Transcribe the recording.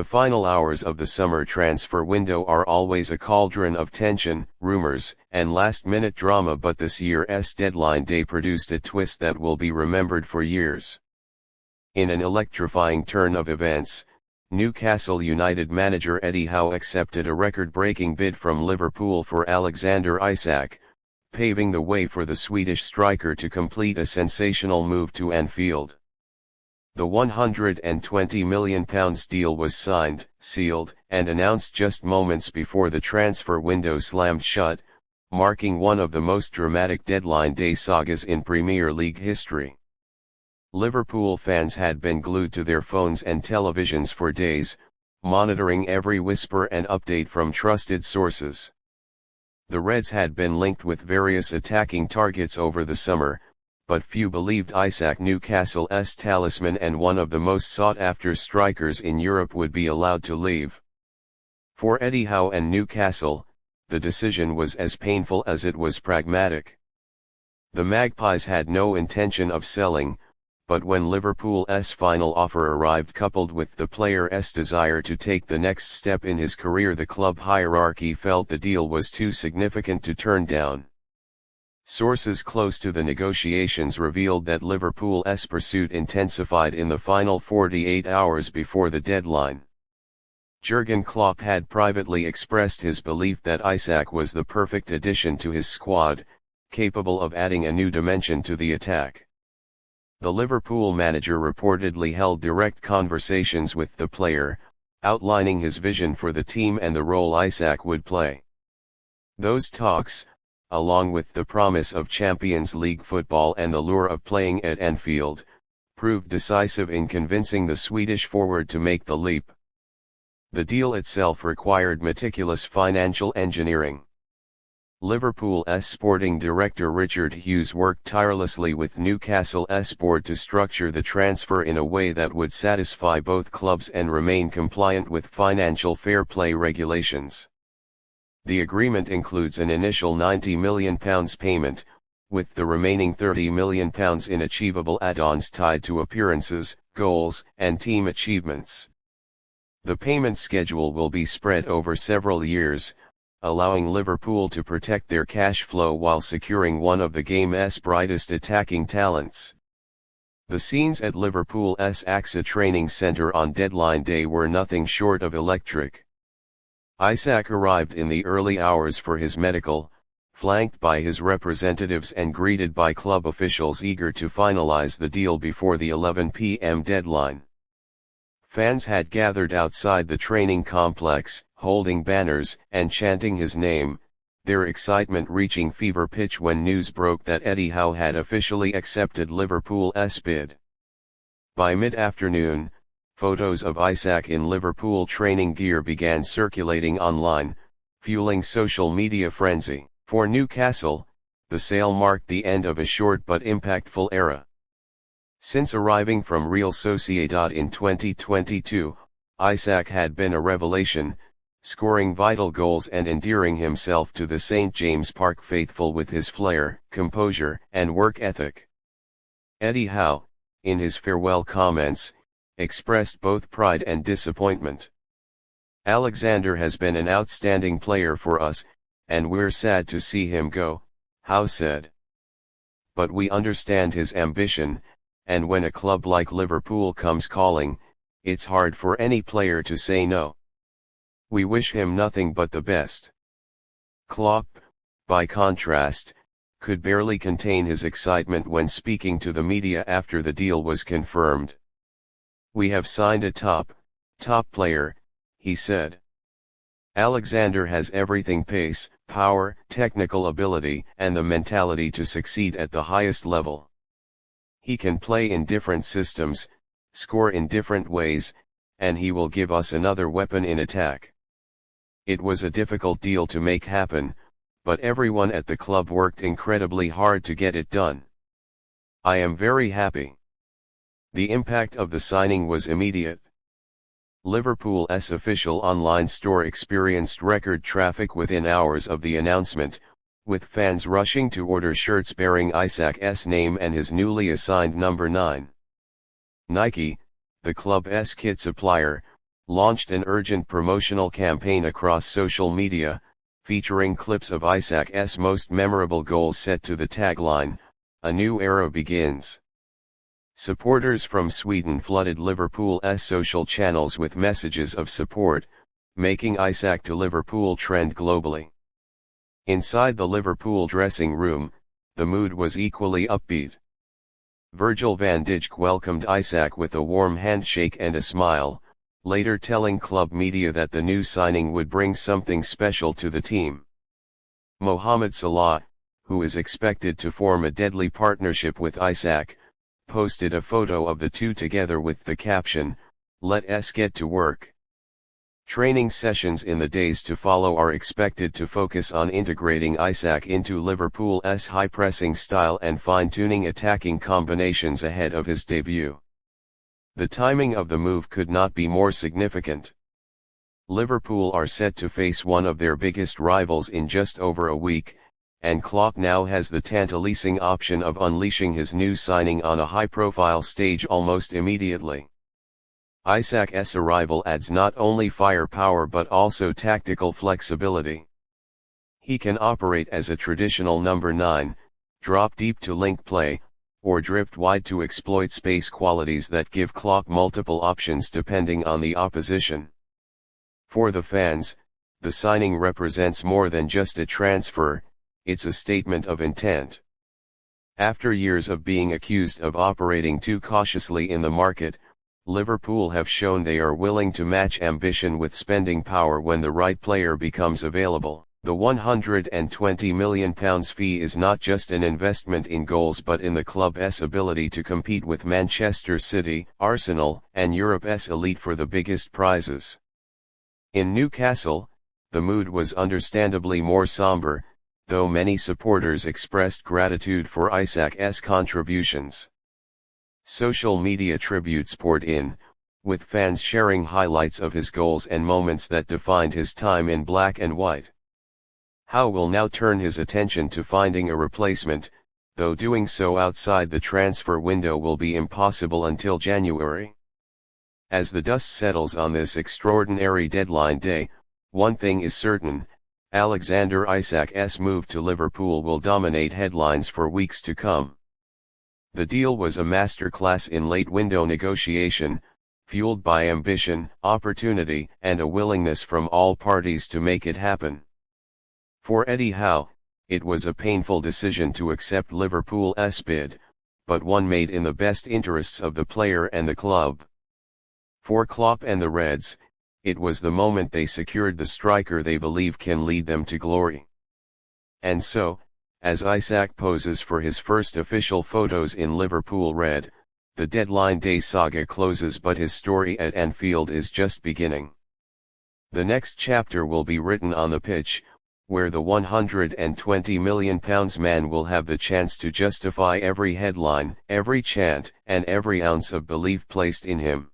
The final hours of the summer transfer window are always a cauldron of tension, rumors, and last-minute drama, but this year's deadline day produced a twist that will be remembered for years. In an electrifying turn of events, Newcastle United manager Eddie Howe accepted a record-breaking bid from Liverpool for Alexander Isak, paving the way for the Swedish striker to complete a sensational move to Anfield. The £120 million deal was signed, sealed, and announced just moments before the transfer window slammed shut, marking one of the most dramatic deadline day sagas in Premier League history. Liverpool fans had been glued to their phones and televisions for days, monitoring every whisper and update from trusted sources. The Reds had been linked with various attacking targets over the summer, but few believed Isak, Newcastle's talisman and one of the most sought-after strikers in Europe, would be allowed to leave. For Eddie Howe and Newcastle, the decision was as painful as it was pragmatic. The Magpies had no intention of selling, but when Liverpool's final offer arrived, coupled with the player's desire to take the next step in his career, the club hierarchy felt the deal was too significant to turn down. Sources close to the negotiations revealed that Liverpool's pursuit intensified in the final 48 hours before the deadline. Jurgen Klopp had privately expressed his belief that Isak was the perfect addition to his squad, capable of adding a new dimension to the attack. The Liverpool manager reportedly held direct conversations with the player, outlining his vision for the team and the role Isak would play. Those talks, along with the promise of Champions League football and the lure of playing at Anfield, proved decisive in convincing the Swedish forward to make the leap. The deal itself required meticulous financial engineering. Liverpool's sporting director Richard Hughes worked tirelessly with Newcastle's board to structure the transfer in a way that would satisfy both clubs and remain compliant with financial fair play regulations. The agreement includes an initial £90 million payment, with the remaining £30 million in achievable add-ons tied to appearances, goals, and team achievements. The payment schedule will be spread over several years, allowing Liverpool to protect their cash flow while securing one of the game's brightest attacking talents. The scenes at Liverpool's AXA training centre on deadline day were nothing short of electric. Isak arrived in the early hours for his medical, flanked by his representatives and greeted by club officials eager to finalize the deal before the 11 p.m. deadline. Fans had gathered outside the training complex, holding banners and chanting his name, their excitement reaching fever pitch when news broke that Eddie Howe had officially accepted Liverpool's bid. By mid-afternoon, photos of Isak in Liverpool training gear began circulating online, fueling social media frenzy. For Newcastle, the sale marked the end of a short but impactful era. Since arriving from Real Sociedad in 2022, Isak had been a revelation, scoring vital goals and endearing himself to the St. James Park faithful with his flair, composure, and work ethic. Eddie Howe, in his farewell comments, expressed both pride and disappointment. "Alexander has been an outstanding player for us, and we're sad to see him go," Howe said. "But we understand his ambition, and when a club like Liverpool comes calling, it's hard for any player to say no. We wish him nothing but the best." Klopp, by contrast, could barely contain his excitement when speaking to the media after the deal was confirmed. "We have signed a top player," he said. "Alexander has everything: pace, power, technical ability, and the mentality to succeed at the highest level. He can play in different systems, score in different ways, and he will give us another weapon in attack. It was a difficult deal to make happen, but everyone at the club worked incredibly hard to get it done. I am very happy." The impact of the signing was immediate. Liverpool's official online store experienced record traffic within hours of the announcement, with fans rushing to order shirts bearing Isak's name and his newly assigned number 9. Nike, the club's kit supplier, launched an urgent promotional campaign across social media, featuring clips of Isak's most memorable goals set to the tagline, "A new era begins." Supporters from Sweden flooded Liverpool's social channels with messages of support, making Isak to Liverpool trend globally. Inside the Liverpool dressing room, the mood was equally upbeat. Virgil van Dijk welcomed Isak with a warm handshake and a smile, later telling club media that the new signing would bring something special to the team. Mohamed Salah, who is expected to form a deadly partnership with Isak, posted a photo of the two together with the caption, "Let us get to work." Training sessions in the days to follow are expected to focus on integrating Isak into Liverpool's high-pressing style and fine-tuning attacking combinations ahead of his debut. The timing of the move could not be more significant. Liverpool are set to face one of their biggest rivals in just over a week, and Klopp now has the tantalizing option of unleashing his new signing on a high-profile stage almost immediately. Isak's arrival adds not only firepower but also tactical flexibility. He can operate as a traditional number 9, drop deep to link play, or drift wide to exploit space, qualities that give Klopp multiple options depending on the opposition. For the fans, the signing represents more than just a transfer, it's a statement of intent. After years of being accused of operating too cautiously in the market, Liverpool have shown they are willing to match ambition with spending power when the right player becomes available. The £120 million fee is not just an investment in goals but in the club's ability to compete with Manchester City, Arsenal, and Europe's elite for the biggest prizes. In Newcastle, the mood was understandably more somber, though many supporters expressed gratitude for Isak's contributions. Social media tributes poured in, with fans sharing highlights of his goals and moments that defined his time in black and white. Howe will now turn his attention to finding a replacement, though doing so outside the transfer window will be impossible until January. As the dust settles on this extraordinary deadline day, one thing is certain: Alexander Isak's move to Liverpool will dominate headlines for weeks to come. The deal was a masterclass in late window negotiation, fueled by ambition, opportunity, and a willingness from all parties to make it happen. For Eddie Howe, it was a painful decision to accept Liverpool's bid, but one made in the best interests of the player and the club. For Klopp and the Reds, it was the moment they secured the striker they believe can lead them to glory. And so, as Isak poses for his first official photos in Liverpool red, the deadline day saga closes, but his story at Anfield is just beginning. The next chapter will be written on the pitch, where the £120 million man will have the chance to justify every headline, every chant, and every ounce of belief placed in him.